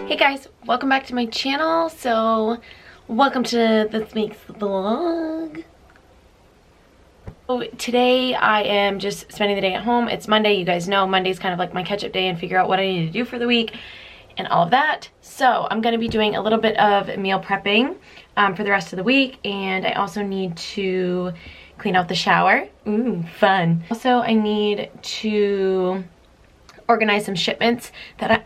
Hey guys, welcome back to my channel. So, welcome to this week's vlog. So today I am just spending the day at home. It's Monday. You guys know Monday's kind of like my catch-up day and figure out what I need to do for the week and all of that. So I'm going to be doing a little bit of meal prepping for the rest of the week, and I also need to clean out the shower. Ooh, fun. Also, I need to organize some shipments that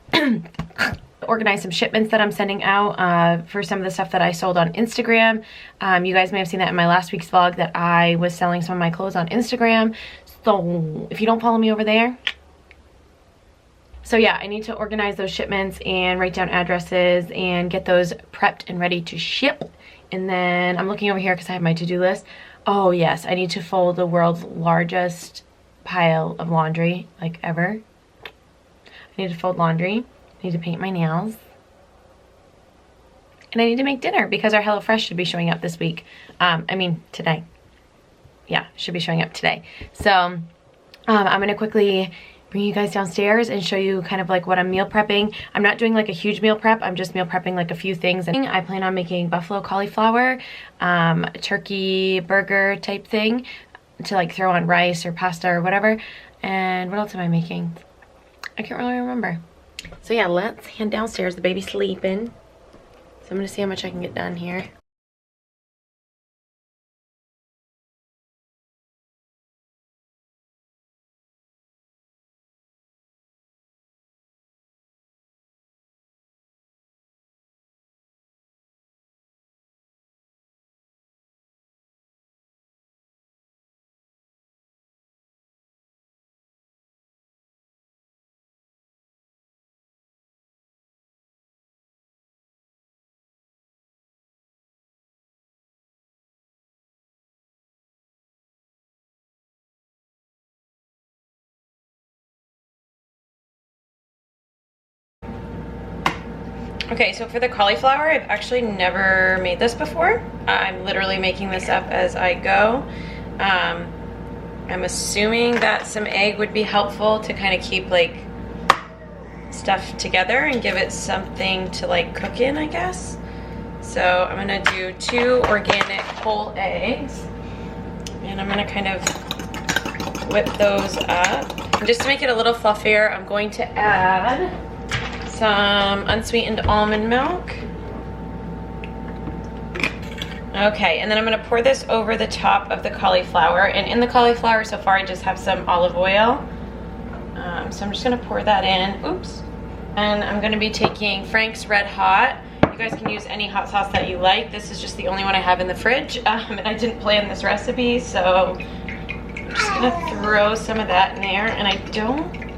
I'm sending out for some of the stuff that I sold on Instagram. You guys may have seen that in my last week's vlog that I was selling some of my clothes on Instagram. So if you don't follow me over there. So yeah, I need to organize those shipments and write down addresses and get those prepped and ready to ship. And then I'm looking over here because I have my to-do list. Oh yes, I need to fold the world's largest pile of laundry like ever. I need to fold laundry. I need to paint my nails. And I need to make dinner because our HelloFresh should be showing up this week. I mean, today. Yeah, should be showing up today. So, I'm going to quickly bring you guys downstairs and show you kind of like what I'm meal prepping. I'm not doing like a huge meal prep. I'm just meal prepping like a few things. And I plan on making buffalo cauliflower, turkey burger type thing to like throw on rice or pasta or whatever. And what else am I making? I can't really remember. So yeah, let's head downstairs. The baby's sleeping. So I'm gonna see how much I can get done here. Okay, so for the cauliflower, I've actually never made this before. I'm literally making this up as I go. I'm assuming that some egg would be helpful to kind of keep like stuff together and give it something to like cook in, I guess. So I'm gonna do 2 organic whole eggs, and I'm gonna kind of whip those up. And just to make it a little fluffier, I'm going to add some unsweetened almond milk. Okay, and then I'm gonna pour this over the top of the cauliflower. And in the cauliflower so far I just have some olive oil. So I'm just gonna pour that in. Oops. And I'm gonna be taking Frank's Red Hot. You guys can use any hot sauce that you like. This is just the only one I have in the fridge. And I didn't plan this recipe, so I'm just gonna throw some of that in there. And I don't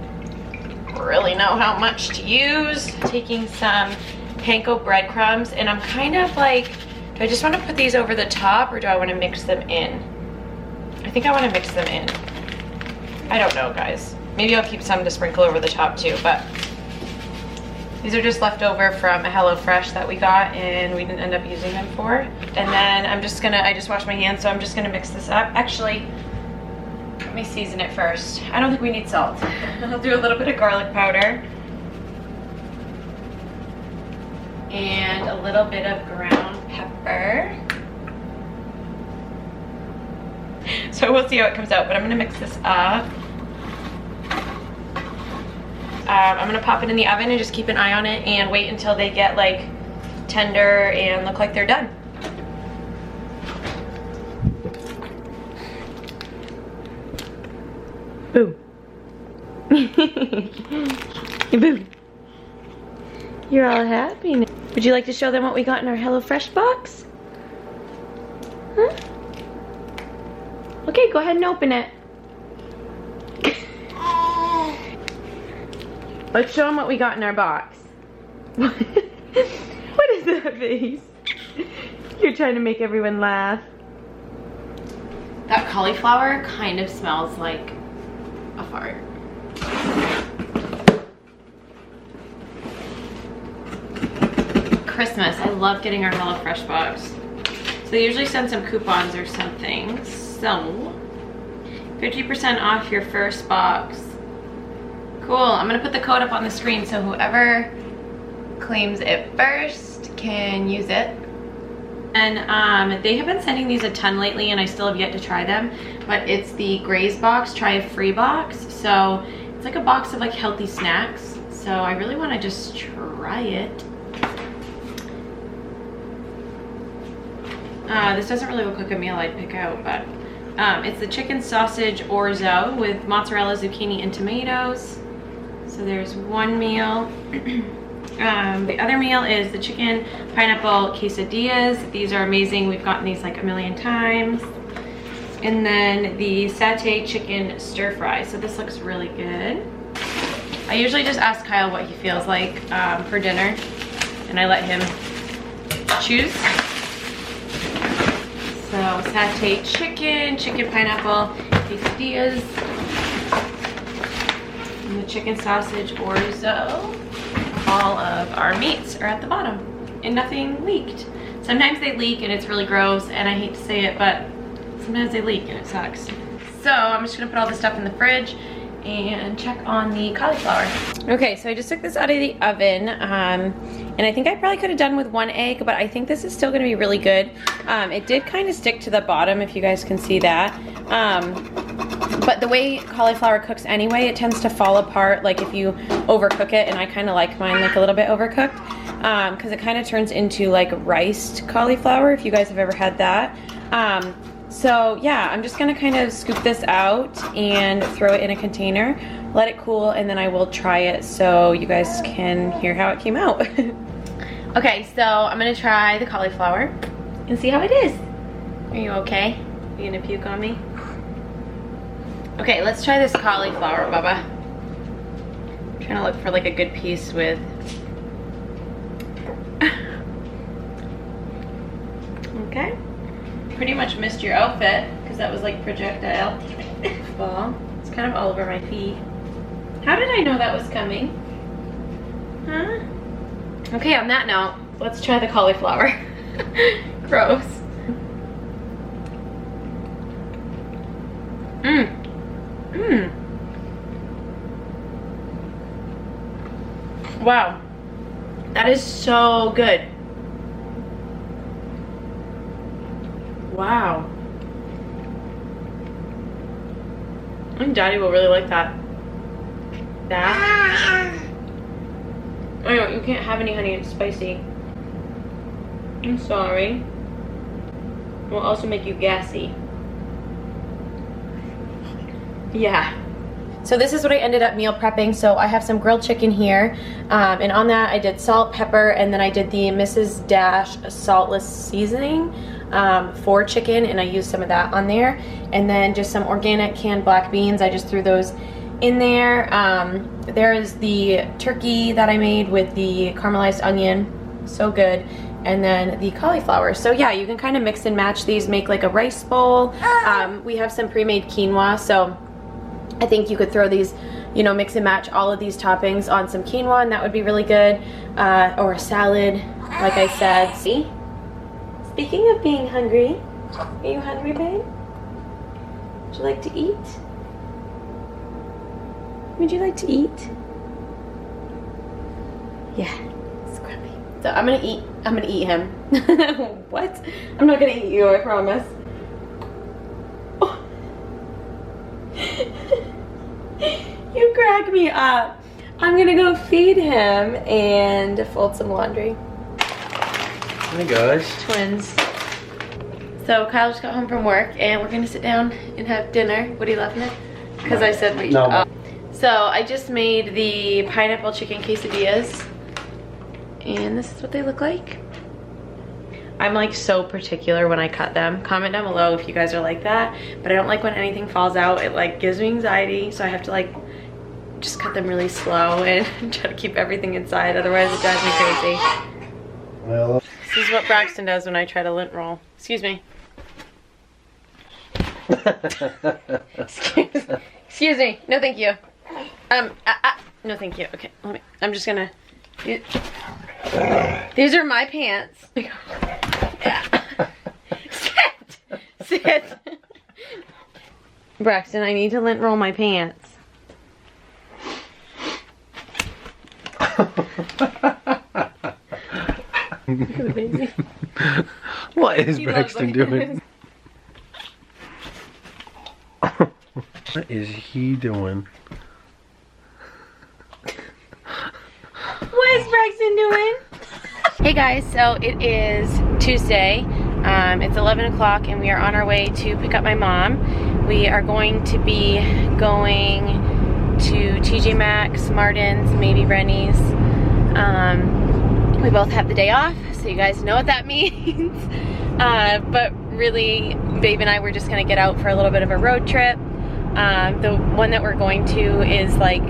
really know how much to use. Taking some panko breadcrumbs, and I'm kind of like, do I just want to put these over the top or do I want to mix them in? I think I want to mix them in. I don't know, guys. Maybe I'll keep some to sprinkle over the top too, but these are just left over from a HelloFresh that we got and we didn't end up using them for. And then I just washed my hands, so I'm just gonna mix this up. Actually, let me season it first. I don't think we need salt. I'll do a little bit of garlic powder. And a little bit of ground pepper. So we'll see how it comes out, but I'm gonna mix this up. I'm gonna pop it in the oven and just keep an eye on it and wait until they get like tender and look like they're done. Boo. Boo. You're all happy now. Would you like to show them what we got in our HelloFresh box? Huh? Okay, go ahead and open it. Let's show them what we got in our box. What is that face? You're trying to make everyone laugh. That cauliflower kind of smells like a fart. Christmas. I love getting our HelloFresh box. So they usually send some coupons or something. So 50% off your first box. Cool. I'm gonna put the code up on the screen so whoever claims it first can use it. And they have been sending these a ton lately and I still have yet to try them, but it's the Graze box, try a free box. So it's like a box of like healthy snacks. So I really want to just try it. This doesn't really look like a meal I'd pick out, but it's the chicken sausage orzo with mozzarella, zucchini, and tomatoes. So there's one meal. The other meal is the chicken pineapple quesadillas. These are amazing. We've gotten these like a million times. And then the satay chicken stir fry. So this looks really good. I usually just ask Kyle what he feels like for dinner, and I let him choose. So satay chicken, chicken pineapple quesadillas, and the chicken sausage orzo. All of our meats are at the bottom and nothing leaked. Sometimes they leak and it's really gross and I hate to say it, but sometimes they leak and it sucks. So I'm just gonna put all this stuff in the fridge and check on the cauliflower. Okay, so I just took this out of the oven and I think I probably could have done with 1 egg, but I think this is still gonna be really good. It did kind of stick to the bottom, if you guys can see that. But the way cauliflower cooks anyway, it tends to fall apart like if you overcook it, and I kind of like mine like a little bit overcooked because it kind of turns into like riced cauliflower, if you guys have ever had that. So yeah, I'm just gonna kind of scoop this out and throw it in a container, let it cool, and then I will try it so you guys can hear how it came out. Okay, so I'm gonna try the cauliflower and see how it is. Are you okay? Are you gonna puke on me? Okay, let's try this cauliflower, Bubba. I'm trying to look for like a good piece with... Okay. Pretty much missed your outfit because that was like projectile ball. It's kind of all over my feet. How did I know that was coming? Huh? Okay, on that note, let's try the cauliflower. Gross. Wow, that is so good. Wow. I think Daddy will really like that. That. I know, you can't have any, honey, it's spicy. I'm sorry. It will also make you gassy. Yeah. So this is what I ended up meal prepping. So I have some grilled chicken here, and on that I did salt, pepper, and then I did the Mrs. Dash saltless seasoning for chicken, and I used some of that on there. And then just some organic canned black beans. I just threw those in there. There is the turkey that I made with the caramelized onion. So good. And then the cauliflower. So yeah, you can kind of mix and match these, make like a rice bowl. We have some pre-made quinoa, so I think you could throw these, you know, mix and match all of these toppings on some quinoa, and that would be really good. Or a salad, like I said. See? Speaking of being hungry, are you hungry, babe? Would you like to eat? Would you like to eat? Yeah, scrumpy. So I'm gonna eat him. What? I'm not gonna eat you, I promise. Oh. You crack me up. I'm gonna go feed him and fold some laundry. Hi guys. Twins. So Kyle just got home from work and we're gonna sit down and have dinner. What are you laughing at? Because I said we should. No. So I just made the pineapple chicken quesadillas, and this is what they look like. I'm like so particular when I cut them. Comment down below if you guys are like that, but I don't like when anything falls out. It like gives me anxiety, so I have to like just cut them really slow and try to keep everything inside, otherwise it drives me crazy. Well, This is what Braxton does when I try to lint roll. Excuse me. Excuse me. No, thank you. No, thank you. Okay, I'm just gonna. These are my pants. Sit. Braxton, I need to lint roll my pants. The baby. What is He loves Braxton it. doing? What is he doing? What is Braxton doing? Hey guys, so it is Tuesday. It's 11 o'clock and we are on our way to pick up my mom. We are going to be going to TJ Maxx, Martin's, maybe Rennie's. We both have the day off, so you guys know what that means. But really, Babe and I were just gonna get out for a little bit of a road trip. The one that we're going to is like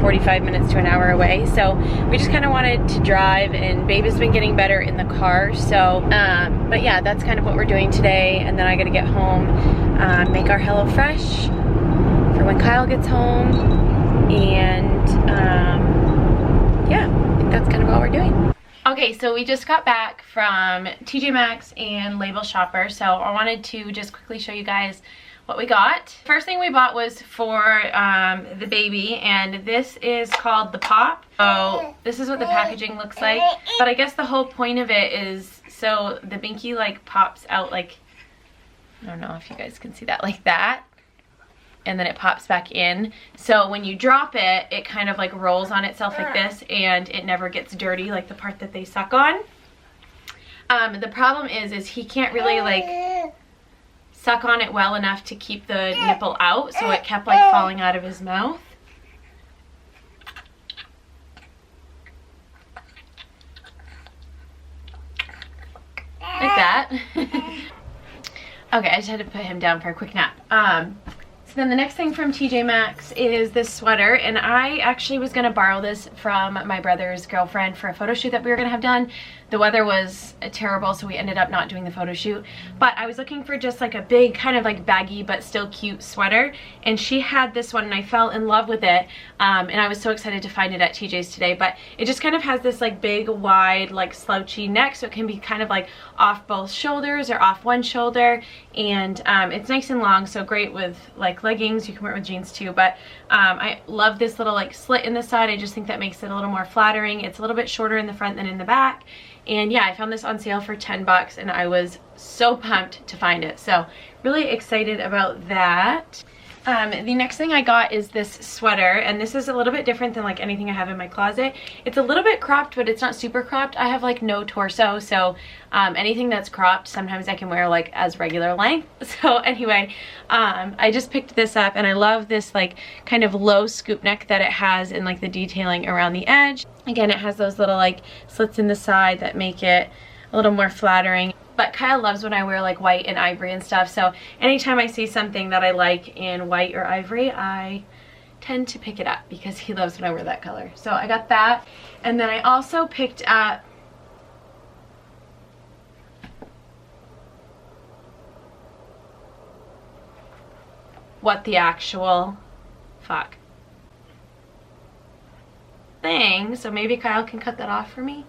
45 minutes to an hour away, so we just kind of wanted to drive, and Babe has been getting better in the car, so but yeah, that's kind of what we're doing today. And then I gotta get home, make our HelloFresh for when Kyle gets home, and yeah, I think that's kind of all we're doing. Okay, so we just got back from TJ Maxx and Label Shopper, so I wanted to just quickly show you guys what we got. First thing we bought was for the baby, and this is called the Pop. So this is what the packaging looks like, but I guess the whole point of it is so the binky like pops out, like, I don't know if you guys can see that, like that, and then it pops back in. So when you drop it, it kind of like rolls on itself like this, and it never gets dirty like the part that they suck on. The problem is he can't really like suck on it well enough to keep the nipple out, so it kept like falling out of his mouth. Like that. Okay, I just had to put him down for a quick nap. So then the next thing from TJ Maxx is this sweater, and I actually was gonna borrow this from my brother's girlfriend for a photo shoot that we were gonna have done. The weather was terrible, so we ended up not doing the photo shoot, but I was looking for just like a big kind of like baggy but still cute sweater, and she had this one and I fell in love with it, and I was so excited to find it at TJ's today. But it just kind of has this like big wide like slouchy neck, so it can be kind of like off both shoulders or off one shoulder, and it's nice and long, so great with like leggings. You can wear it with jeans too, but I love this little like slit in the side. I just think that makes it a little more flattering. It's a little bit shorter in the front than in the back. And yeah, I found this on sale for 10 bucks and I was so pumped to find it. So really excited about that. The next thing I got is this sweater, and this is a little bit different than like anything I have in my closet. It's a little bit cropped, but it's not super cropped. I have like no torso, so anything that's cropped sometimes I can wear like as regular length. So anyway, I just picked this up, and I love this like kind of low scoop neck that it has, and like the detailing around the edge. Again, it has those little like slits in the side that make it a little more flattering. But Kyle loves when I wear like white and ivory and stuff, so anytime I see something that I like in white or ivory, I tend to pick it up because he loves when I wear that color. So I got that, and then I also picked up what the actual fuck thing, so maybe Kyle can cut that off for me.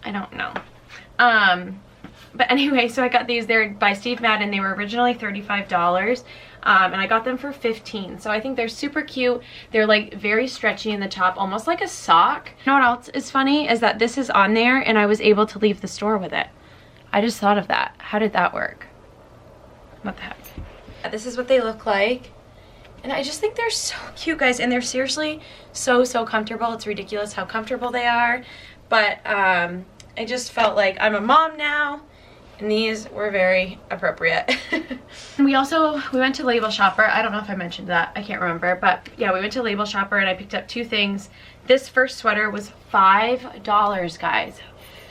I don't know. But anyway, so I got these. They're by Steve Madden. They were originally $35, and I got them for $15. So I think they're super cute. They're like very stretchy in the top, almost like a sock. You know what else is funny is that this is on there and I was able to leave the store with it. I just thought of that. How did that work? What the heck? This is what they look like. And I just think they're so cute, guys. And they're seriously so comfortable. It's ridiculous how comfortable they are. But I just felt like I'm a mom now, and these were very appropriate. We went to Label Shopper. I don't know if I mentioned that. I can't remember. But yeah, we went to Label Shopper and I picked up two things. This first sweater was $5, guys.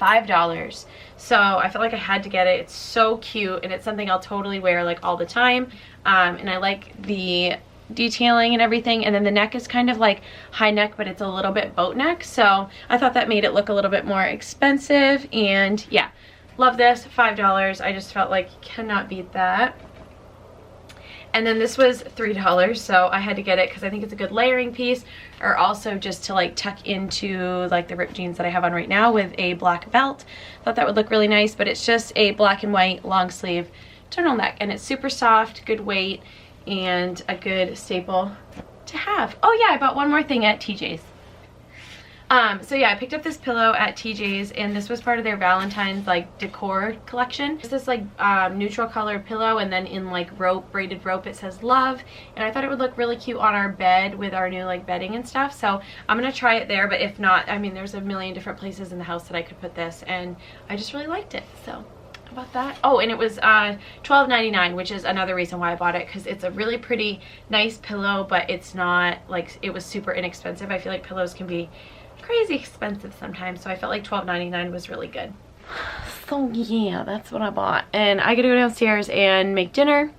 $5. So I felt like I had to get it. It's so cute, and it's something I'll totally wear like all the time. And I like the detailing and everything, and then the neck is kind of like high neck, but it's a little bit boat neck, so I thought that made it look a little bit more expensive. And yeah, love this. $5. I just felt like you cannot beat that. And then this was $3, so I had to get it because I think it's a good layering piece, or also just to like tuck into like the ripped jeans that I have on right now with a black belt. Thought that would look really nice, but it's just a black and white long sleeve turtleneck, and it's super soft, good weight, and a good staple to have. Oh yeah, I bought one more thing at TJ's. So yeah, I picked up this pillow at TJ's, and this was part of their Valentine's like decor collection. It's this like neutral color pillow, and then in like braided rope it says love, and I thought it would look really cute on our bed with our new like bedding and stuff. So I'm gonna try it there, but if not, I mean, there's a million different places in the house that I could put this, and I just really liked it. So how about that? Oh, and it was $12.99, which is another reason why I bought it, because it's a really pretty nice pillow, but it's not like it was super inexpensive. I feel like pillows can be crazy expensive sometimes, so I felt like $12.99 was really good. So yeah, that's what I bought, and I gotta go downstairs and make dinner.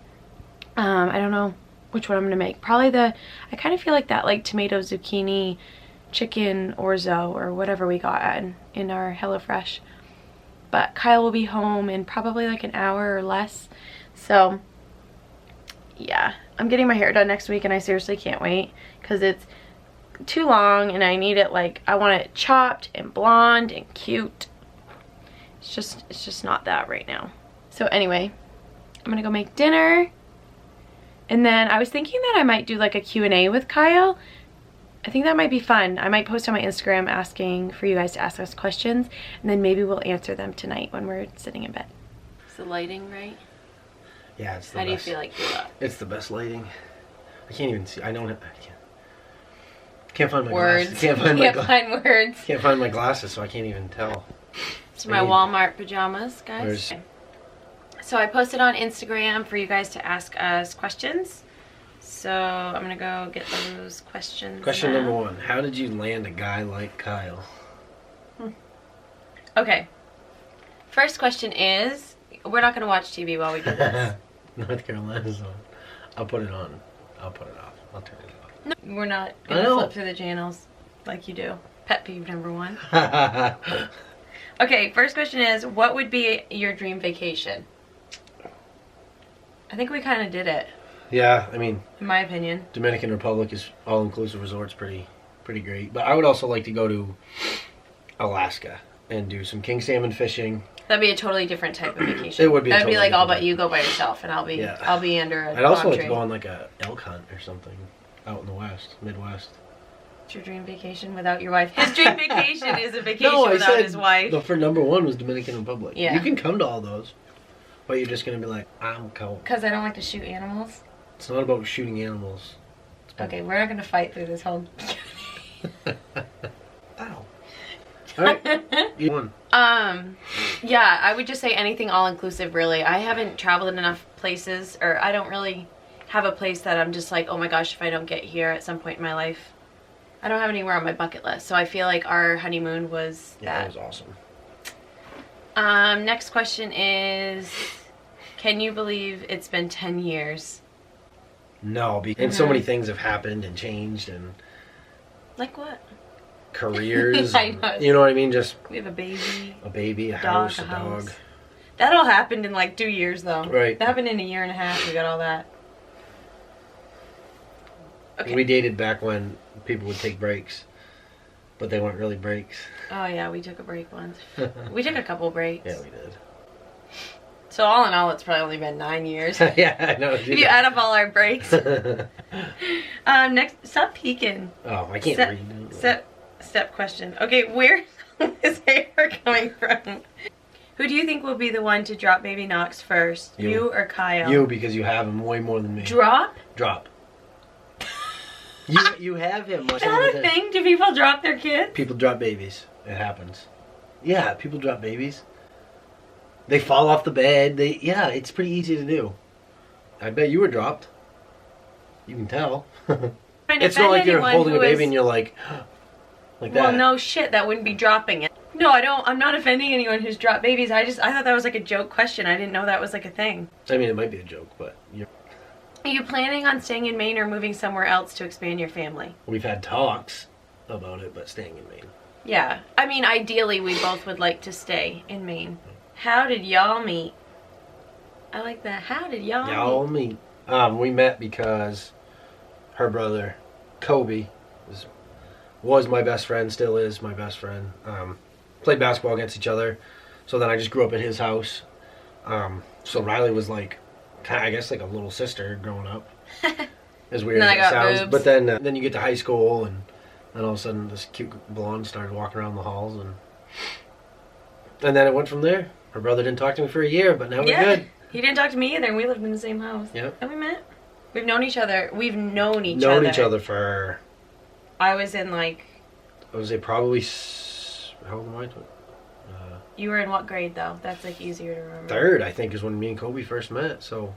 I don't know which one I'm gonna make. Probably I kind of feel like that like tomato zucchini chicken orzo or whatever we got in our HelloFresh. But Kyle will be home in probably like an hour or less, so yeah, I'm getting my hair done next week, and I seriously can't wait because it's too long and I need it like, I want it chopped and blonde and cute. It's just not that right now. So anyway, I'm gonna go make dinner, and then I was thinking that I might do like a Q&A with Kyle. I think that might be fun. I might post on my Instagram asking for you guys to ask us questions, and then maybe we'll answer them tonight when we're sitting in bed. Is the lighting right? Yeah, it's the How best. do you feel like you look? It's the best lighting. I can't even see. I can't find my Words. glasses. Find words. Can't find my glasses, so I can't even tell. It's my Walmart pajamas, guys. So I posted on Instagram for you guys to ask us questions. So I'm gonna go get those questions. Question now. number 1. How did you land a guy like Kyle? Okay. First question is, we're not gonna watch TV while we do this. North Carolina's on. I'll put it on. I'll put it off. I'll turn it off. No, we're not gonna flip through the channels like you do. Pet peeve number 1. Okay, first question is, what would be your dream vacation? I think we kind of did it. Yeah, I mean, in my opinion, Dominican Republic is all-inclusive resort's pretty great. But I would also like to go to Alaska and do some king salmon fishing. That'd be a totally different type of vacation. It would be. That'd be totally like all different. but you go by yourself, and I'll be under a I'd also palm like tree. to go on like a elk hunt or something out in the Midwest. It's your dream vacation without your wife. His dream vacation is a vacation No, I without said his wife. for number 1 was Dominican Republic. Yeah. You can come to all those, but you're just gonna be like, I'm cold. Because I don't like to shoot animals. It's not about shooting animals. Okay, we're not gonna fight through this whole. Ow. All right. You won. Yeah, I would just say anything all-inclusive, really. I haven't traveled in enough places, or I don't really have a place that I'm just like, oh my gosh, if I don't get here at some point in my life. I don't have anywhere on my bucket list, so I feel like our honeymoon was Yeah, that. that was awesome. Next question is, can you believe it's been 10 years? No, and so many things have happened and changed, and Like what? careers. I know. You know what I mean? Just We have a baby. a baby, a Dog, house, a a house. dog. That all happened in like 2 years, though. Right. That happened in a year and a half. We got all that. Okay. We dated back when people would take breaks, but they weren't really breaks. Oh yeah, we took a break once. We took a couple breaks. Yeah, we did. So all in all, it's probably only been 9 years. Yeah, I know. If you add up all our breaks. Next, stop peeking. Oh, I can't read. Step question. Okay, where is hair coming from? Who do you think will be the one to drop baby Knox first? You or Kyle? You, because you have him way more than me. Drop? Drop. You have him. Is that a thing? Do people drop their kids? People drop babies. It happens. Yeah, people drop babies. They fall off the bed. Yeah, it's pretty easy to do. I bet you were dropped. You can tell. It's not like you're holding a baby and you're like that. Well, no shit, that wouldn't be dropping it. No, I'm not offending anyone who's dropped babies. I thought that was like a joke question. I didn't know that was like a thing. I mean, it might be a joke, but Are you planning on staying in Maine or moving somewhere else to expand your family? we've had talks about it, but staying in Maine. Yeah. I mean, ideally, we both would like to stay in Maine. How did y'all meet? I like that. How did y'all meet? We met because her brother, Kobe, was my best friend, still is my best friend. Played basketball against each other. So then I just grew up at his house. So Riley was like, I guess like a little sister growing up. As weird And then as I it got sounds. boobs. But then you get to high school and And all of a sudden, this cute blonde started walking around the halls, and then it went from there. Her brother didn't talk to me for a year, but now we're good. He didn't talk to me either, and we lived in the same house. Yep. And we met. We've known each other. Known each other for... I was in like... I would say probably... How old am I? You were in what grade, though? That's like easier to remember. Third, I think, is when me and Kobe first met. So,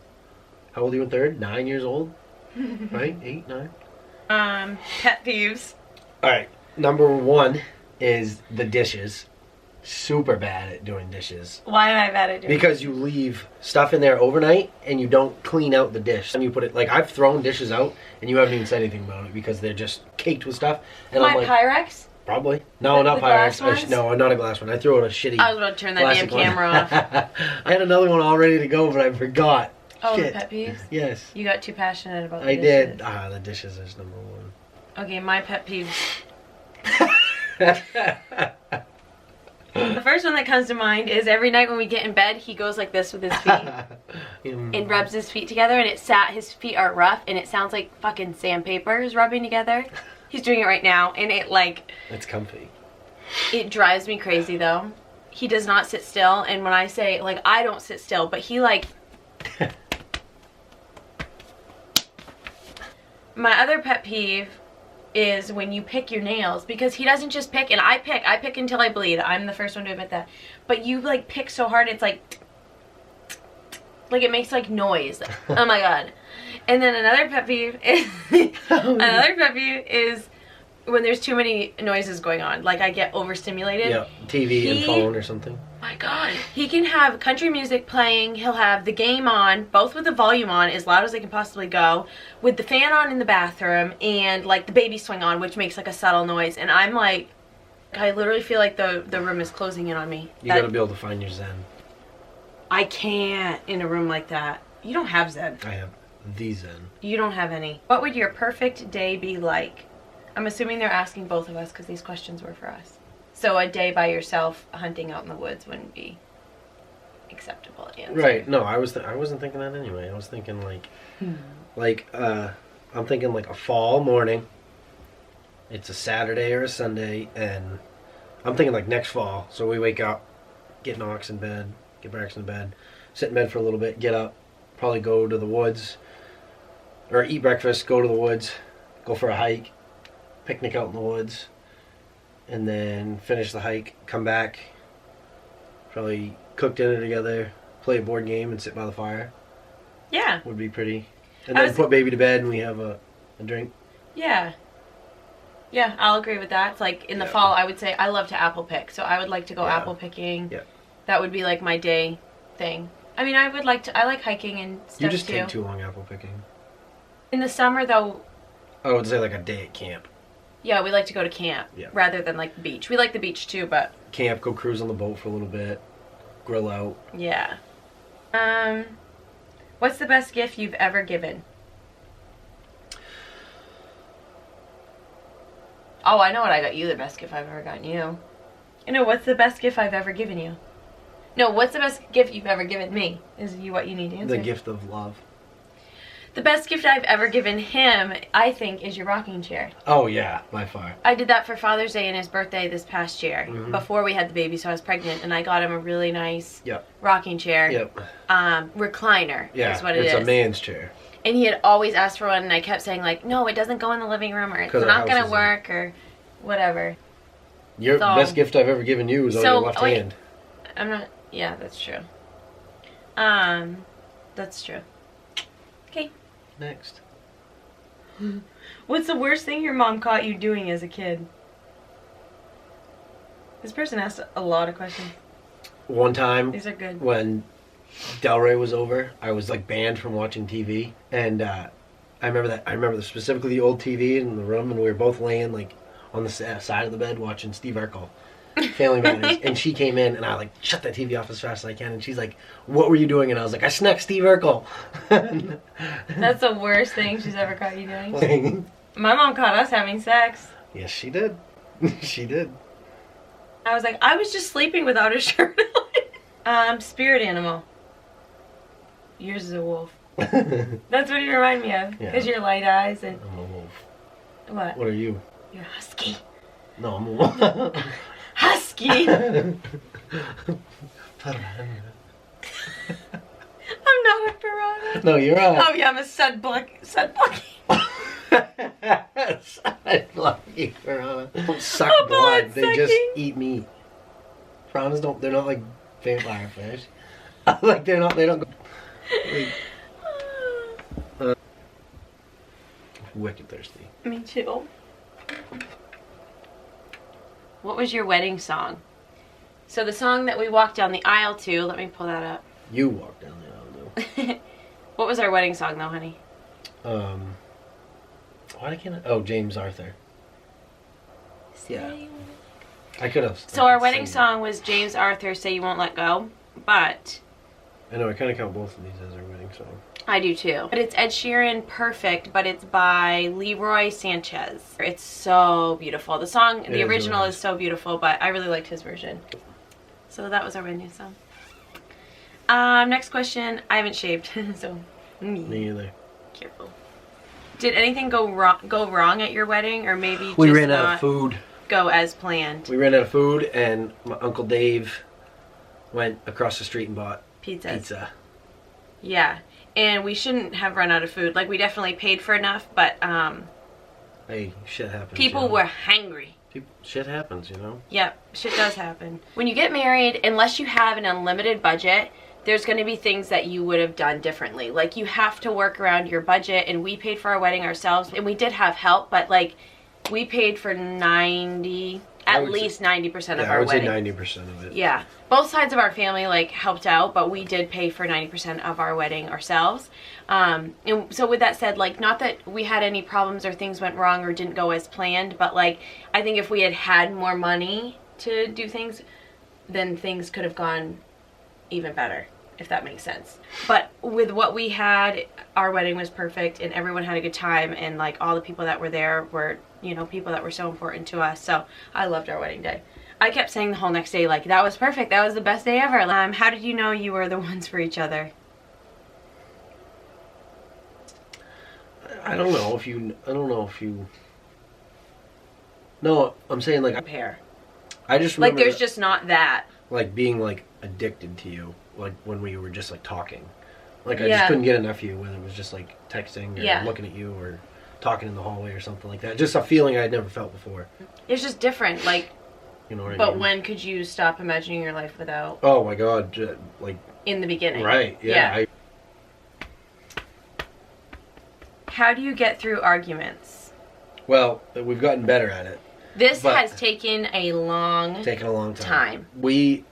how old are you in third? 9 years old? Right? 8, 9? Pet peeves. Alright, number 1 is the dishes. Super bad at doing dishes. Why am I bad at doing Because you leave stuff in there overnight and you don't clean out the dish. And you put it, like, I've thrown dishes out and you haven't even said anything about it because they're just caked with stuff. And My I'm like, Pyrex? probably. No, not The glass Pyrex. ones? No, not a glass one. I threw out a shitty I was about to turn that damn plastic one. camera off. I had another one all ready to go, but I forgot. Oh, Shit. the pet peeves? Yes. You got too passionate about the I dishes. did. The dishes is number 1. Okay, my pet peeves. The first one that comes to mind is every night when we get in bed, he goes like this with his feet and rubs his feet together, and his feet are rough, and it sounds like fucking sandpaper is rubbing together. He's doing it right now, and It's comfy. it drives me crazy though. He does not sit still, and when I say, like, I don't sit still, but he like... My other pet peeve is when you pick your nails, because he doesn't just pick, and I pick until I bleed. I'm the first one to admit that. But you like pick so hard, it's like it makes like noise. Oh my god. And then another pet peeve is when there's too many noises going on. Like I get overstimulated. Yeah, TV and phone or something. My god. He can have country music playing, he'll have the game on, both with the volume on as loud as they can possibly go, with the fan on in the bathroom, and like the baby swing on, which makes like a subtle noise, and I'm like, I literally feel like the room is closing in on me. You gotta be able to find your zen. I can't in a room like that. You don't have zen. I have the zen. You don't have any. What would your perfect day be like? I'm assuming they're asking both of us because these questions were for us. So a day by yourself hunting out in the woods wouldn't be acceptable answer. Right. No, I wasn't thinking that anyway. I was thinking I'm thinking like a fall morning. It's a Saturday or a Sunday, and I'm thinking like next fall. So we wake up, get Knox in bed, get Braxton in bed, sit in bed for a little bit, get up, probably go to the woods, or eat breakfast, go to the woods, go for a hike, picnic out in the woods, and then finish the hike, come back, probably cook dinner together, play a board game, and sit by the fire. Yeah. Would be pretty. And then put baby to bed, and we have a drink. Yeah. Yeah, I'll agree with that. It's like in the fall, I would say I love to apple pick, so I would like to go apple picking. Yeah. That would be like my day thing. I mean, I like hiking and stuff too. You just take too long apple picking. In the summer, though. I would say like a day at camp. Yeah, we like to go to camp rather than like the beach. We like the beach too, but camp, go cruise on the boat for a little bit, grill out. Yeah. What's the best gift you've ever given? Oh, I know what I got you. The best gift I've ever gotten you. What's the best gift I've ever given you? No, what's the best gift you've ever given me? Is what you need to answer. The gift of love. The best gift I've ever given him, I think, is your rocking chair. Oh, yeah, by far. I did that for Father's Day and his birthday this past year, before we had the baby, so I was pregnant, and I got him a really nice rocking chair. Yep. Recliner is what it is. It's a man's chair. And he had always asked for one, and I kept saying, like, no, it doesn't go in the living room, or it's not going to work, or whatever. Your best gift I've ever given you is on your left hand. I'm not... Yeah, that's true. That's true. Okay. Next. What's the worst thing your mom caught you doing as a kid? This person asked a lot of questions. One time, these are good. When Delray was over, I was like banned from watching TV, and I remember specifically the old TV in the room, and we were both laying like on the side of the bed watching Steve Urkel. Family Matters, and she came in, and I like shut that TV off as fast as I can, and she's like, "What were you doing?" And I was like, "I snuck Steve Urkel." That's the worst thing she's ever caught you doing. My mom caught us having sex. Yes, she did. She did. I was like, I was just sleeping without a shirt on. Spirit animal. Yours is a wolf. That's what you remind me of, because you're light eyes and. I'm a wolf. What? What are you? You're a husky. No, I'm a Husky! I'm not a piranha. No, you're a... Oh yeah, I'm a Sudbucky. Lucky piranha. Don't suck Oh, blood. They just blood-sucking. eat meat. Piranhas don't. They're not like vampire fish. Like they don't go. Like, wicked thirsty. Me too. What was your wedding song? So the song that we walked down the aisle to. Let me pull that up. You walk down the aisle, though. What was our wedding song, though, honey? Why can't I? Oh, James Arthur. Yeah. I could have. So our wedding song was James Arthur, "Say You Won't Let Go," but I know I kind of count both of these as our wedding song. I do too. But it's Ed Sheeran, "Perfect," but it's by Leroy Sanchez. It's so beautiful. The song, the original really is so beautiful, but I really liked his version. So that was our wedding song. Next question. I haven't shaved, so Me either. careful. Did anything go wrong at your wedding, or maybe We just ran out not of food. go as planned? We ran out of food, and my Uncle Dave went across the street and bought Pizzas. pizza. Yeah, and we shouldn't have run out of food. Like, we definitely paid for enough, but Hey, shit happens. people you know? were hangry. Shit happens, you know? Yep, shit does happen. When you get married, unless you have an unlimited budget, there's going to be things that you would have done differently. Like, you have to work around your budget, and we paid for our wedding ourselves, and we did have help, but like, we paid for at least 90% of I our would wedding. say 90% of it. Yeah. Both sides of our family, like, helped out, but we did pay for 90% of our wedding ourselves. And so with that said, like, not that we had any problems or things went wrong or didn't go as planned, but, like, I think if we had had more money to do things, then things could have gone even better, if that makes sense. But with what we had, our wedding was perfect, and everyone had a good time, and, like, all the people that were there were, you know, people that were so important to us. So I loved our wedding day. I kept saying the whole next day, like, that was perfect. That was the best day ever. How did you know you were the ones for each other? I don't know if you. No, I'm saying like Compare. I just Like, remember there's just not that. like being like addicted to you, like when we were just like talking. Like I Yeah. just couldn't get enough of you, whether it was just like texting or Yeah. looking at you or talking in the hallway or something like that. Just a feeling I'd never felt before. It's just different. Like, You know what I but mean? when could you stop imagining your life without? Oh my God! Like In the beginning. right? Yeah. How do you get through arguments? Well, we've gotten better at it. This But- has taken a long Taken a long time. We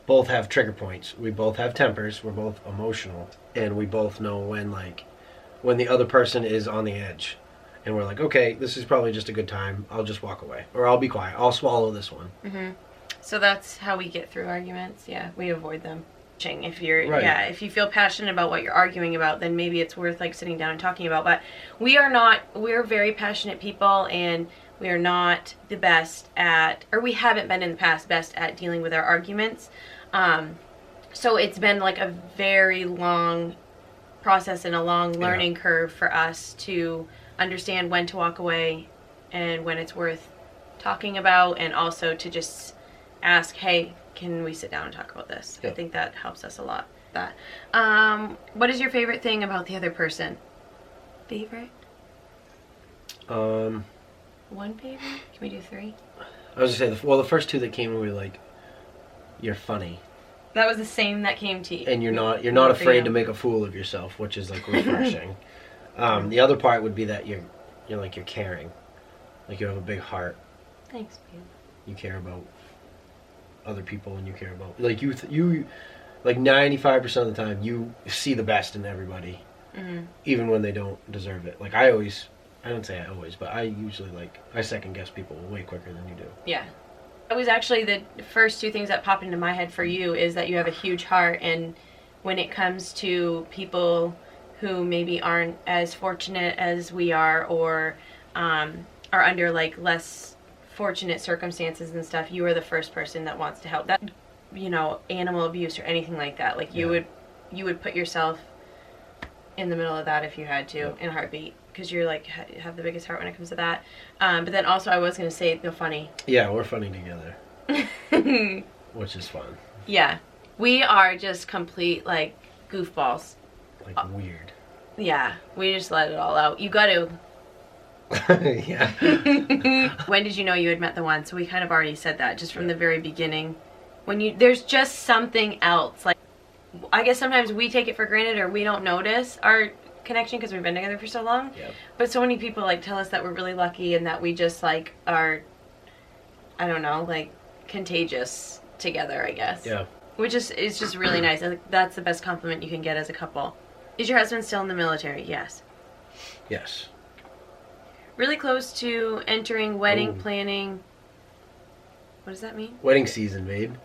both have trigger points. We both have tempers. We're both emotional, and we both know when the other person is on the edge, and we're like, okay, this is probably just a good time. I'll just walk away, or I'll be quiet. I'll swallow this one. So that's how we get through arguments. Yeah, we avoid them. If you're Right. if you feel passionate about what you're arguing about, then maybe it's worth like sitting down and talking about. But we're very passionate people, and we are not the best at, or we haven't been in the past best at dealing with our arguments. So it's been like a very long process and a long learning curve for us to understand when to walk away and when it's worth talking about, and also to just ask, hey, can we sit down and talk about this? Yeah. I think that helps us a lot. What is your favorite thing about the other person? Favorite? One favorite? Can we do three? I was gonna say, the first two that came were like, you're funny, That was the same that came to you. and you're not for afraid you. to make a fool of yourself, which is like refreshing. The other part would be that you're caring, like you have a big heart. Thanks, babe. You care about other people, and you care about like you like 95% of the time you see the best in everybody, even when they don't deserve it. Like I don't say I always, but I usually I second guess people way quicker than you do. Yeah. It was actually the first two things that popped into my head for you is that you have a huge heart, and when it comes to people who maybe aren't as fortunate as we are, or are under like less fortunate circumstances and stuff, you are the first person that wants to help. That, animal abuse or anything like that, like you would put yourself in the middle of that if you had to, in a heartbeat, because you're like have the biggest heart when it comes to that. But then also I was gonna say the funny. Yeah, we're funny together, which is fun. Yeah, we are just complete like goofballs. Like weird. Yeah, we just let it all out. You got to. Yeah. When did you know you had met the one? So we kind of already said that just from the very beginning. There's just something else. Like, I guess sometimes we take it for granted or we don't notice our connection because we've been together for so long. Yep. But so many people like tell us that we're really lucky and that we just like are, I don't know, like contagious together, I guess. Yeah. Which is just really nice. I think that's the best compliment you can get as a couple. Is your husband still in the military? Yes. Yes. Really close to entering wedding Ooh. planning. What does that mean? Wedding season, babe.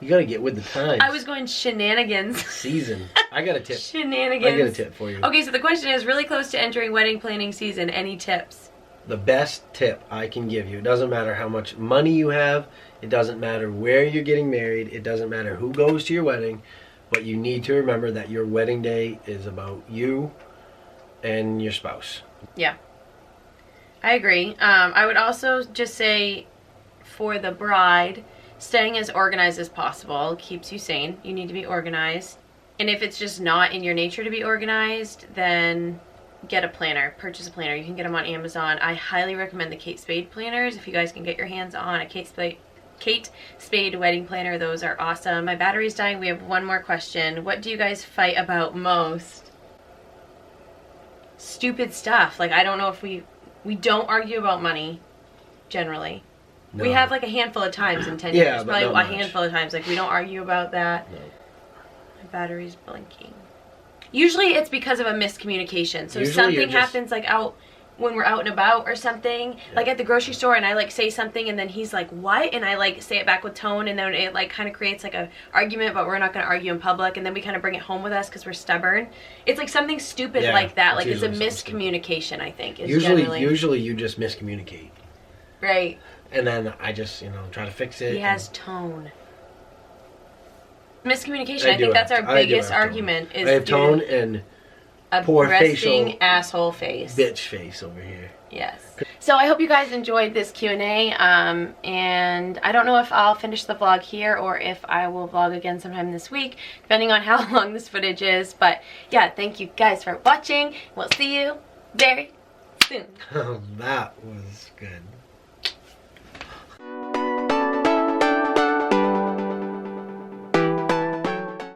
You gotta get with the times. I was going shenanigans. Season. I got a tip. Shenanigans. I got a tip for you. Okay, so the question is really close to entering wedding planning season. Any tips? The best tip I can give you. It doesn't matter how much money you have. It doesn't matter where you're getting married. It doesn't matter who goes to your wedding. But you need to remember that your wedding day is about you and your spouse. Yeah. I agree. I would also just say for the bride, staying as organized as possible keeps you sane. You need to be organized. And if it's just not in your nature to be organized, then get a planner. Purchase a planner. You can get them on Amazon. I highly recommend the Kate Spade planners. If you guys can get your hands on a Kate Spade wedding planner, those are awesome. My battery's dying. We have one more question. What do you guys fight about most? Stupid stuff. Like, I don't know if we don't argue about money, generally. No. We have like a handful of times in 10 Yeah, years. but Probably not a much. handful of times. Like, we don't argue about that. No. My battery's blinking. Usually it's because of a miscommunication. So Usually something you're just- happens like out when we're out and about or something, like at the grocery store, and I like say something and then he's like, what? And I like say it back with tone, and then it like kind of creates like a argument, but we're not going to argue in public, and then we kind of bring it home with us because we're stubborn. It's like something stupid Yeah, like that. it's Like it's a usually something miscommunication, I think. Is Usually generally. you just miscommunicate. Right. And then I just, try to fix it. He has and tone. Miscommunication. I I do think that's have- our I do biggest have tone. argument is I have tone dude, and a poor resting facial asshole face. bitch face over here. Yes. So I hope you guys enjoyed this Q&A, and I don't know if I'll finish the vlog here or if I will vlog again sometime this week, depending on how long this footage is. But yeah, thank you guys for watching. We'll see you very soon. That was good.